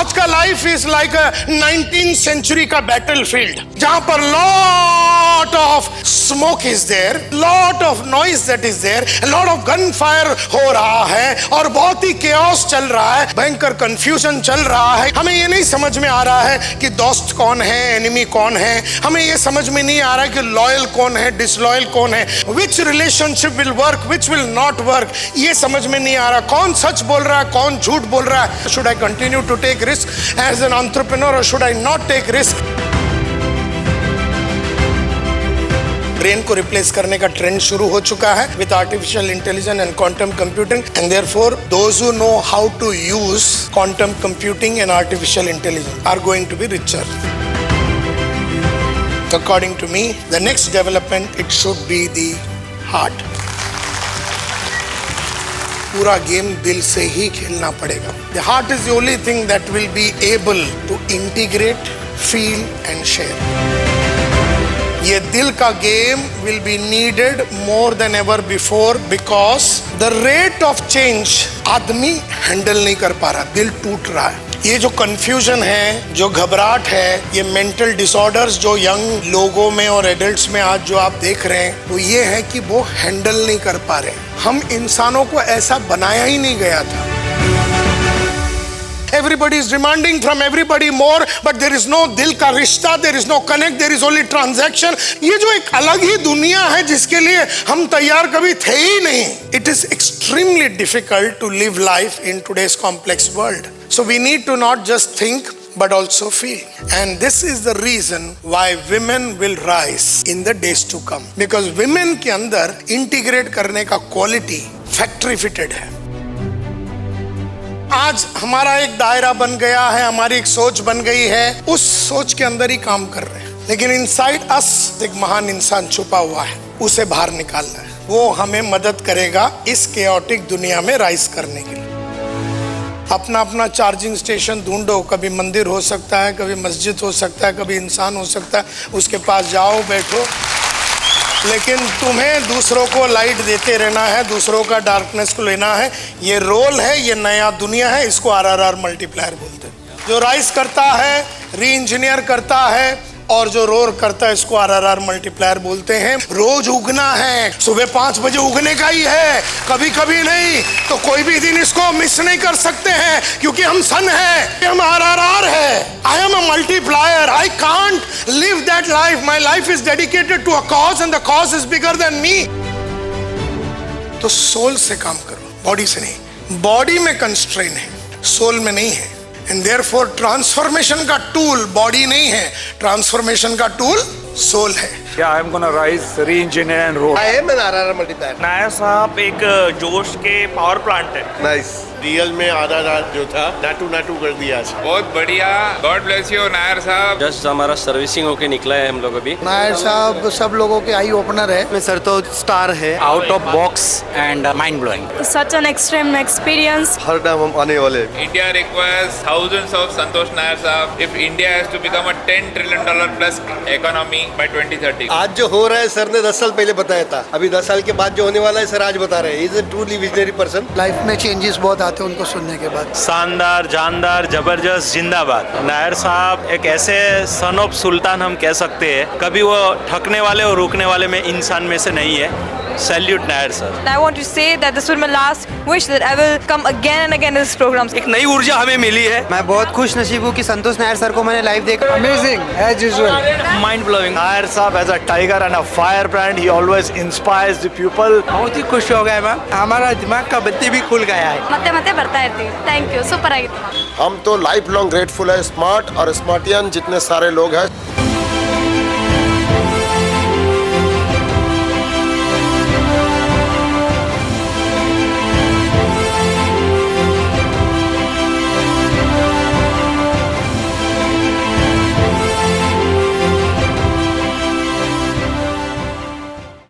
आज का life is like 19th century का बैटलफील्ड, जहां पर lot of smoke is there, lot of noise that is there, lot of gun fire हो रहा है और बहुत ही केओस चल रहा है, भयंकर कंफ्यूजन चल रहा है। हमें ये नहीं समझ में आ रहा है कि दोस्त कौन है, एनिमी कौन है। हमें ये समझ में नहीं आ रहा है कि लॉयल कौन है, डिसलॉयल कौन है, which relationship will work, which will not work, ये समझ में नहीं आ रहा। कौन सच बोल रहा है, कौन झूठ बोल रहा है। Should I continue to take risk as an entrepreneur और should I not take risk. Brain को रिप्लेस करने का ट्रेंड शुरू हो चुका है with artificial intelligence and quantum computing, and therefore those who know how to use quantum computing and artificial intelligence are going to be richer. According to me, the next development, it should be the heart. पूरा game दिल से ही खेलना पड़ेगा. The heart is the only thing that will be able to integrate, feel and share. ये दिल का game will be needed more than ever before because the rate of change आदमी handle नहीं कर पा रहा, दिल टूट रहा है. ये जो कंफ्यूजन है, जो घबराहट है, ये मेंटल डिसऑर्डर्स जो यंग लोगों में और एडल्ट्स में आज जो आप देख रहे हैं, वो ये है कि वो हैंडल नहीं कर पा रहे. हम इंसानों को ऐसा बनाया ही नहीं गया था. Everybody is demanding from everybody more, but there is no दिल का रिश्ता, there is no connect, there is only transaction. ये जो एक अलग ही दुनिया है जिसके लिए हम तैयार कभी थे ही नहीं. It is extremely difficult to live life in today's complex world. So we need to not just think but also feel. And this is the reason why women will rise in the days to come. Because women के अंदर integrate करने का quality factory fitted है. आज हमारा एक दायरा बन गया है, हमारी एक सोच बन गई है, उस सोच के अंदर ही काम कर रहे हैं. लेकिन इनसाइड अस एक महान इंसान छुपा हुआ है, उसे बाहर निकालना है. वो हमें मदद करेगा इस केओटिक दुनिया में राइज करने के लिए. अपना अपना चार्जिंग स्टेशन ढूंढो. कभी मंदिर हो सकता है, कभी मस्जिद हो सकता है, कभी इंसान हो सकता है. उसके पास जाओ, बैठो, लेकिन तुम्हें दूसरों को लाइट देते रहना है, दूसरों का डार्कनेस को लेना है. ये रोल है, ये नया दुनिया है. इसको RRR मल्टीप्लायर बोलते हैं. जो राइज करता है, री इंजीनियर करता है, और जो रोर करता है, इसको RRR मल्टीप्लायर बोलते हैं. रोज उगना है, सुबह 5 बजे उगने का ही है, कभी कभी नहीं. तो कोई भी दिन इसको मिस नहीं कर सकते हैं, क्योंकि हम सन है, हम RRR है. I am a multiplier. I can't live that life. My life is dedicated to a cause and the cause is bigger than me. तो सोल से काम करो, बॉडी से नहीं. बॉडी में कंस्ट्रेन है, सोल में नहीं है. And therefore ट्रांसफॉर्मेशन का टूल बॉडी नहीं है, ट्रांसफॉर्मेशन का टूल सोल है. Yeah, I'm gonna rise, re-engineer and roll. I am an RRR multiplier. Nair साहब एक जोश के पावर प्लांट है. Nice. रियल में RRR जो था नाटू नाटू कर दिया. बहुत बढ़िया. गॉड ब्लेस यू नायर साहब. जस्ट हमारा सर्विसिंग होके निकला है हम लोग अभी. नायर साहब सब लोगों के आई ओपनर है. सर तो स्टार है. Out of box and mind blowing. Such an extreme experience. Her time हम आने वाले. India requires thousands of Santosh Nair साहब. If India has to become a $10 trillion plus economy by 2030. आज जो हो रहा है सर ने 10 साल पहले बताया था. अभी 10 साल के बाद जो होने वाला है सर आज बता रहे हैं. He is a truly visionary person. Life में चेंजेस बहुत आते हैं उनको सुनने के बाद. शानदार, जानदार, जबरदस्त, जिंदाबाद. नायर साहब एक ऐसे सन ऑफ सुल्तान हम कह सकते हैं. कभी वो ठकने वाले और रुकने वाले में इंसान में से नहीं है. Salute Nair sir. I want to say that this was my last wish that I will come again and again in this program. एक नई ऊर्जा हमें मिली है. मैं बहुत खुश नसीब हूँ कि संतोष नायर सर को मैंने लाइव देखा. Amazing as usual. Mind blowing. Nair साहब as a tiger and a firebrand, he always inspires the people. बहुत ही खुश हो गए मैम. हमारा दिमाग का बत्ती भी खुल गया है. ಮತ್ತೆ ಮತ್ತೆ ಬರ್ತಾ ಇರ್ತೀವಿ. Thank you. Super ಆಗಿತ್ತು. हम तो लाइफ लॉन्ग ग्रेटफुल है. स्मार्ट और स्मार्टियन जितने सारे लोग हैं